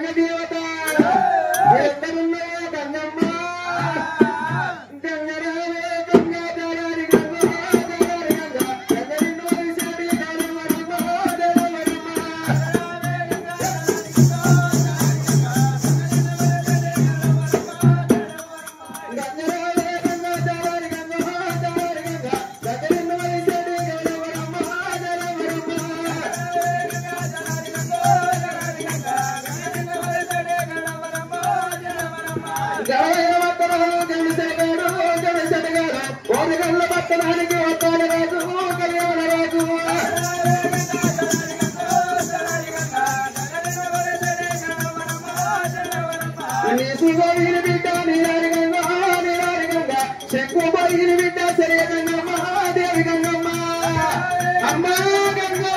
గంగ దేవత ఎక్కడున్నావో గంగమ్మ గంగరావే గంగా దారి గంగ దారి గంగ గంగ నిన్ను వరిసేటి గంగవరమ్మ దేవరమ్మ గంగరావే గంగా దారి గంగ దారి గంగ గంగ నిన్ను వరిసేటి గంగవరమ్మ దేవరమ్మ గడవైన వత్తనాలు గడిసెగాడు గడిసెగాడు ఓరగల్ల పట్టణానికి వత్తాల రాజు కళ్యాణ రాజు నీసుగోయిన బిడ్డ నీరారిగంగా నీరారిగంగా చెక్కుపోయిన బిడ్డ సరే గంగమ్మ దేవి గంగమ్మ అమ్మా గంగా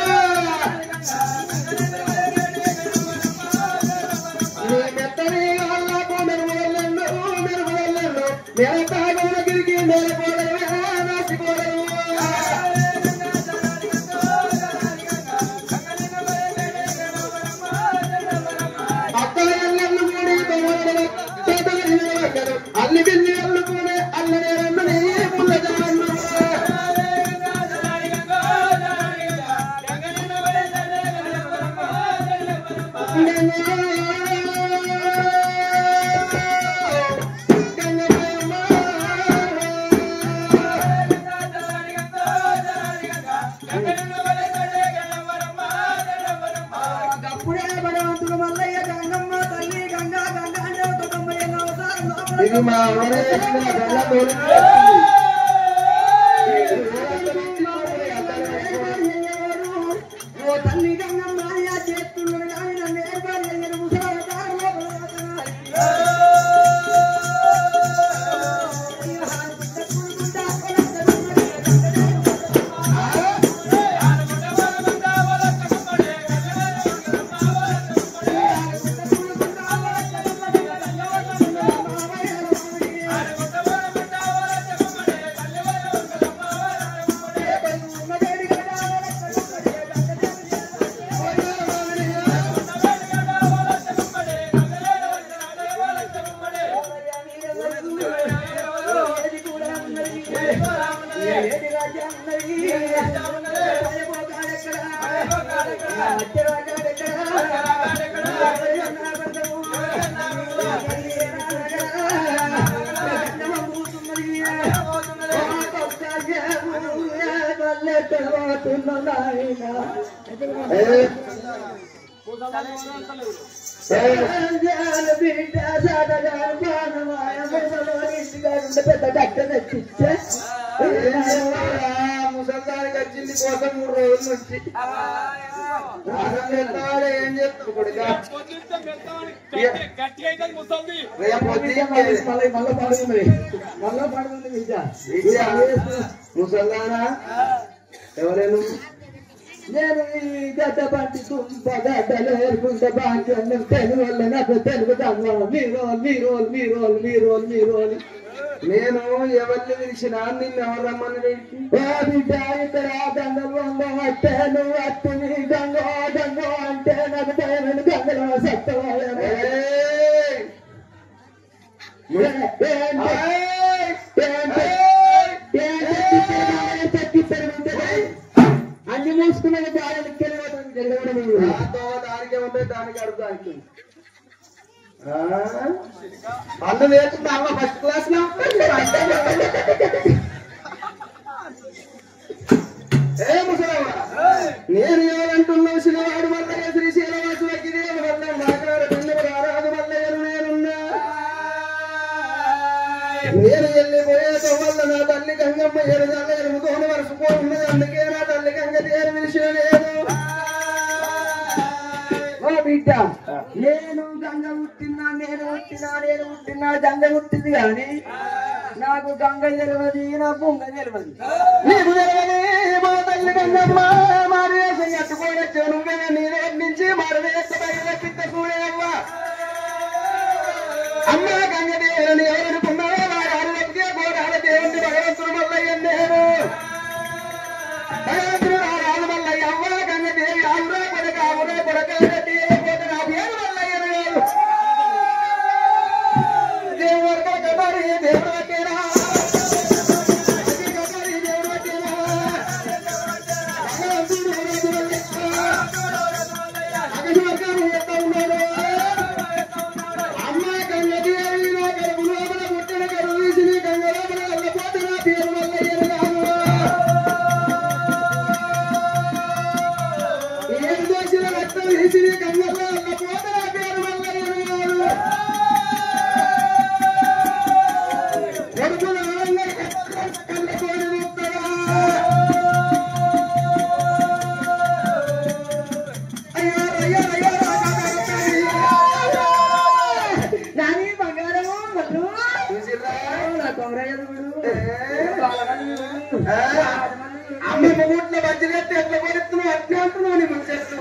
నీ మెత్తని అల్లాకు మెరుగుదల్లండు మెరుగుదల్లండు నేల తాగుల గిరికి నేలకోడలు నాసికోడలు అక్కల ఎల్లెళ్ళు కూడి తోడలు తోటలు అల్లి బిల్లి అల్లుకునే అల్లనే రమ్మని పుల్లజాను ఇది మా తల్లి గంగమ్మ చేస్తున్నాడు కానీ నన్ను ఏర్పాటు ముసల్దానికి వచ్చింది కోసం 3 రోజుల నుంచి ఏం చెప్తావు కొడుగా ముసల్దానా ఎవరేను నేను ఈ గడ్డ పంటి తుంప గడ్డలు ఏరుకుంటే భాగ్యం తెలుగు వల్ల నాకు తెలుగు మీరు నేను ఎవరిని పిలిచినా నిన్ను ఎవరు రమ్మని ఇక్కడ గంగలు అంటే నువ్వు అత్తిని గంగ అంటే నాకు దయమైన గంగలో అన్ని మూసుకున్నది దానికి దానికే ఉంటాయి దానికి అర్థం అన్ను వేసుకుంటే అమ్మ ఫస్ట్ క్లాస్ లో ఏ ముసలమ్మ నేను ఎవరంటున్నావు శిలవాడు మల్లయ్య శ్రీశైలవాసు గిరిజన వల్ల మాట్లాడు పిల్లలు రారాదు మల్లయ్యను నేనున్నా నేను వెళ్ళిపోయేతో వల్ల నా తల్లి గంగమ్మ ఎడదాల ఎరుగుతోని వరుసపోతున్నది అందుకే నా తల్లి గంగ దేని విషయం లేదు బిడ్డ నేను గంగ పుట్టినా గంగ పుట్టింది కానీ నాకు గంగ తెలియదు నా బొంగ తెలియదు నీకు తెలియదు మా తల్లి గంగమ్మ మారువేషం కట్టుకోవచ్చు కదా నేనే నుంచి మారువేష బయట చూడేవ్వ అమ్మ గంగ దేవుని ఎవరనుకున్నావో వారి అరువకే గోరాల దేవుని భగవంతుడు మల్లయ్య నేను భగవంతుడు రారాలు మల్లయ్య అవ్వ గంగ దేవి ఆవురా కొడక నా పేరు మల్లయ్య అమ్మ ముగ్గుట్లో బజ్జీలు ఎట్లా కొడుతున్నావు అట్లా అంటున్నావు నీ ముచ్చేస్తూ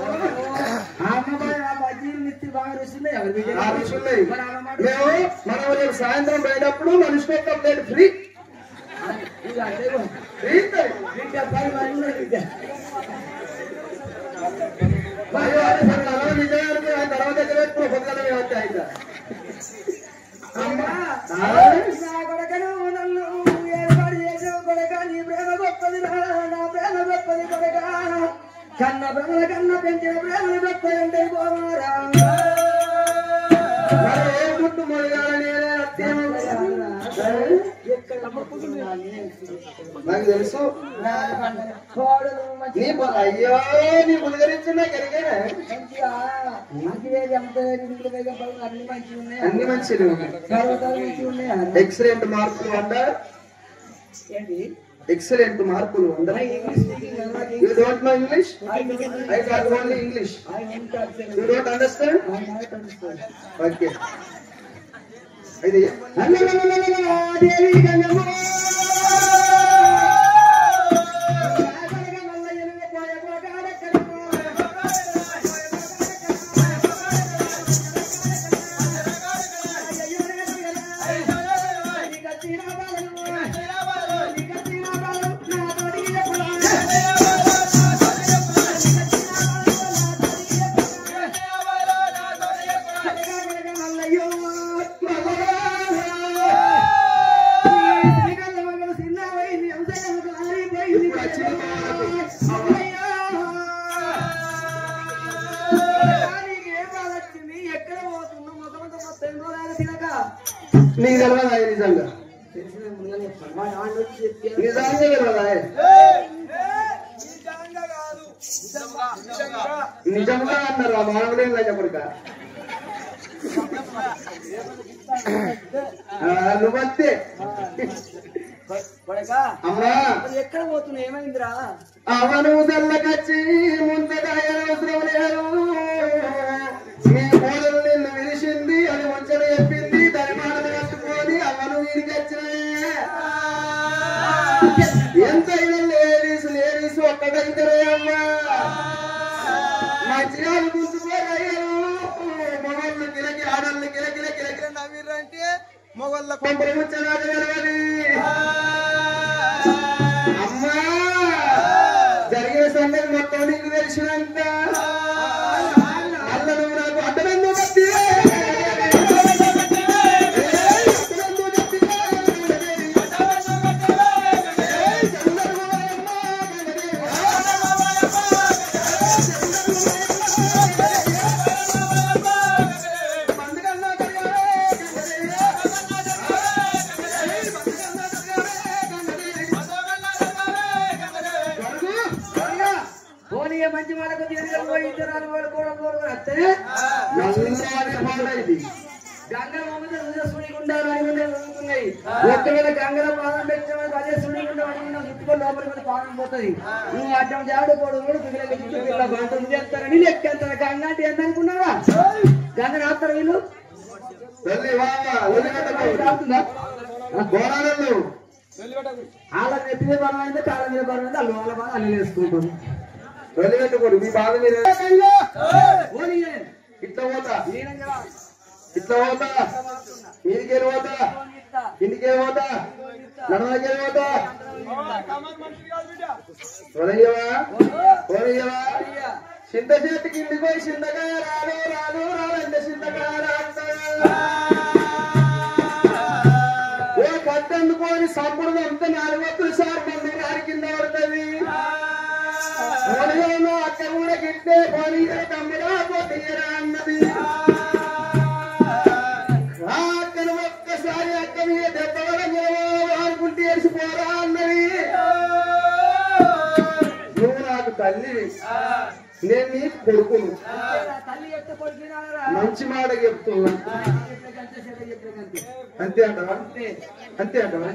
మేము మనం సాయంత్రం పోయేటప్పుడు మనిషికి ఒక ప్లేట్ ఫ్రీ తర్వాత దగ్గర పొద్దున మేము వచ్చాయి కొడకను నన్ను ఏర్పాటు చేసిన కొడక నీ ప్రేమ గొప్పది నా ప్రేమ గొప్పది కొడక కన్న భ్రమల కన్న పెంచిన ప్రేమను గొప్పది అంటే పోమారా ఏముంటు మొదగాలని నాకు తెలుసు అయ్యో నీ ముదిగరించిన కలిగానే అన్ని మంచిది ఎక్సలెంట్ మార్కులు వండర్ ఎక్సలెంట్ మార్కులు wonder you don't know English I talk only English you don't understand okay ఇది నీకు తెలియదా నిజంగా నిజంగా తెలియదా నిజంగా అన్నారు ఆ మానవుడే చెప్పడుక నువ్వంతే అమ్మా ఎక్కడ పోతున్నా ఏమైందిరా అవను తెల్లకచ్చి ముందుగా అవసరం లేదు మీ కోడలు నిన్ను విలిచింది అది మంచిగా చెప్పింది దాని మాటలు కట్టుకొని అవను వీరికి వచ్చినాయే ఎంతైనా లేడీస్ ఒక్కటైతరే అమ్మా మంచిగా గుర్తుకోరయ్యారు మొగళ్ళు కిలకి ఆడళ్ళు కిలకిల కిలకిల నవ్విరంటే మొగళ్ళ కొంపలు ముచ్చలాగా తెలవది అమ్మా జరిగిన సంగతి మొత్తం నీకు తెలిసినంత అల్ల నువ్వు నాకు అడ్డమెందు బట్టి మంచి వాళ్ళకు గంగల ఒకవేళ గంగల పాదం పెట్టిన అదే సుడిగుండా ముట్టుకొని లోపలికి పాదం పోతుంది నువ్వు అడ్డం జాడు పోడు పిల్లలు చేస్తారని లెక్కేస్తారు గంగ అంటే ఎంత అనుకున్నావా గంగ రాస్తారు వీళ్ళు వాళ్ళ నెత్తి మీద బలం అయితే కాళ్ళ మీద బలం అయితే వాళ్ళ బాధ అల్లు వేసుకుంటారు వెళ్ళిపెట్టుకోడు మీ బాధ మీద ఇట్లా పోతా ఇట్లా పోతా మీదికెళ్ళి పోతా ఇంటికెళ్ళి పోతా నడవకెళ్ళి పోతా పోనయ్యవా చింత చేతికి ఇంటికి పోయి చింతకాయ రాదు అంటే చింతకాయ కట్టెందుకోని సంపూర్ణ అంత 4 సార్ మంది గారి కింద పడుతుంది అక్కడ కూడా గిట్టే పని తమ్ముడా పోటీరా అన్నది అక్కడ ఒక్కసారి అక్క మీద దెబ్బ వేసిపోరా అన్నది నువ్వు నాకు తల్లి నేను నీకు కొడుకును మంచి మాట చెప్తున్నా అంతే అంటవా అంతే అంటవా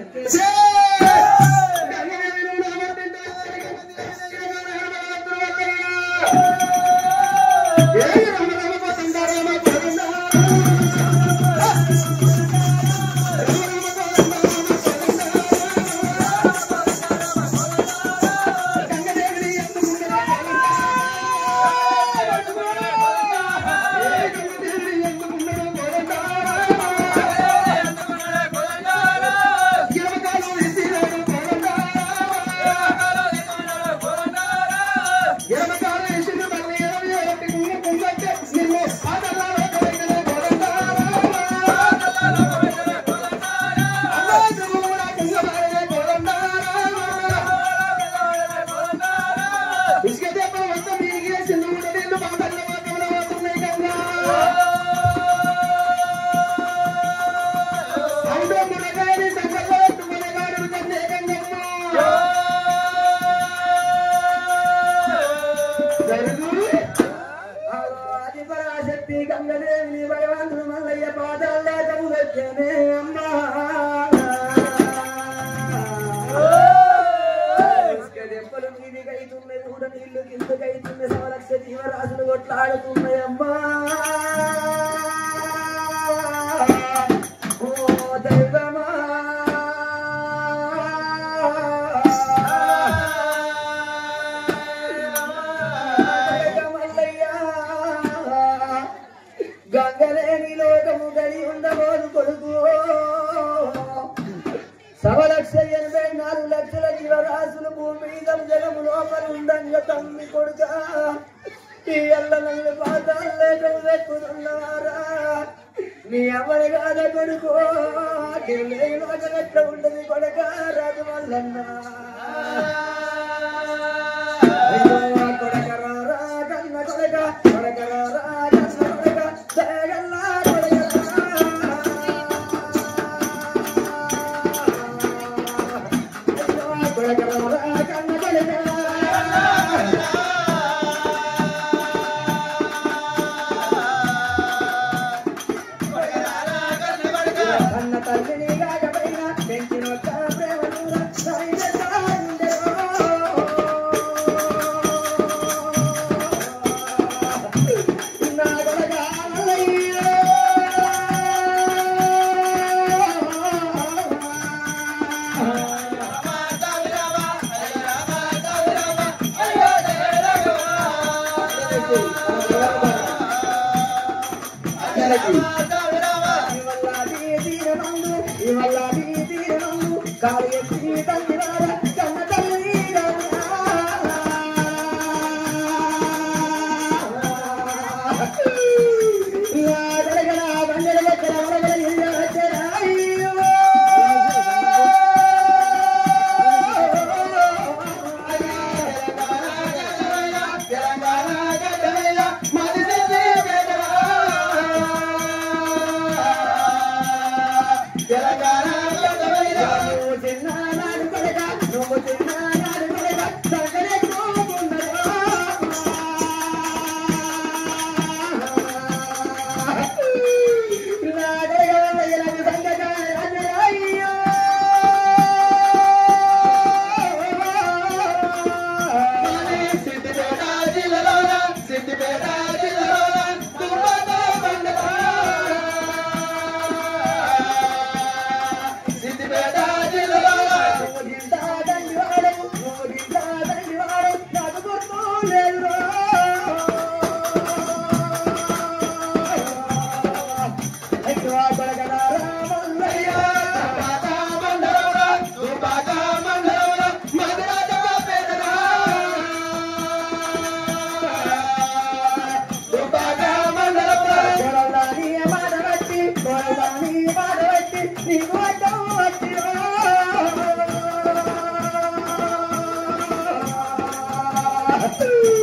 నీ భగవంతుడు మల్లయ్య పాదాల్లో వచ్చానే అమ్మా దెబ్బలు మీదికైతున్నాయి కూడా నీళ్లు కిందకైతున్నాయి సమలక్ష జీవరాశులు కొట్లాడుతున్నాయి అమ్మా ఓ దైవమా గంగలేని లోకము గడి ఉండబోదు కొడుకు సవలక్ష 84 లక్షల జీవరాశులు భూమి మీద జలము లోపల ఉండంగా తమ్మి కొడుక ఈ ఎల్ల నల్లి పాతాలు ఎక్కుతున్నారా నీ అమ్మని కాద కొడుకు ఎట్ల ఉండదు కొడక రాజు మల్లన్నా కొడకరారా కన్న కొడక కొడకరారా కన్న కొడక జగల్లా కొడకరారా కన్న కొడక కన్న తల్లిని కాకపోయినా పెంచిన ప్రేమను Woo!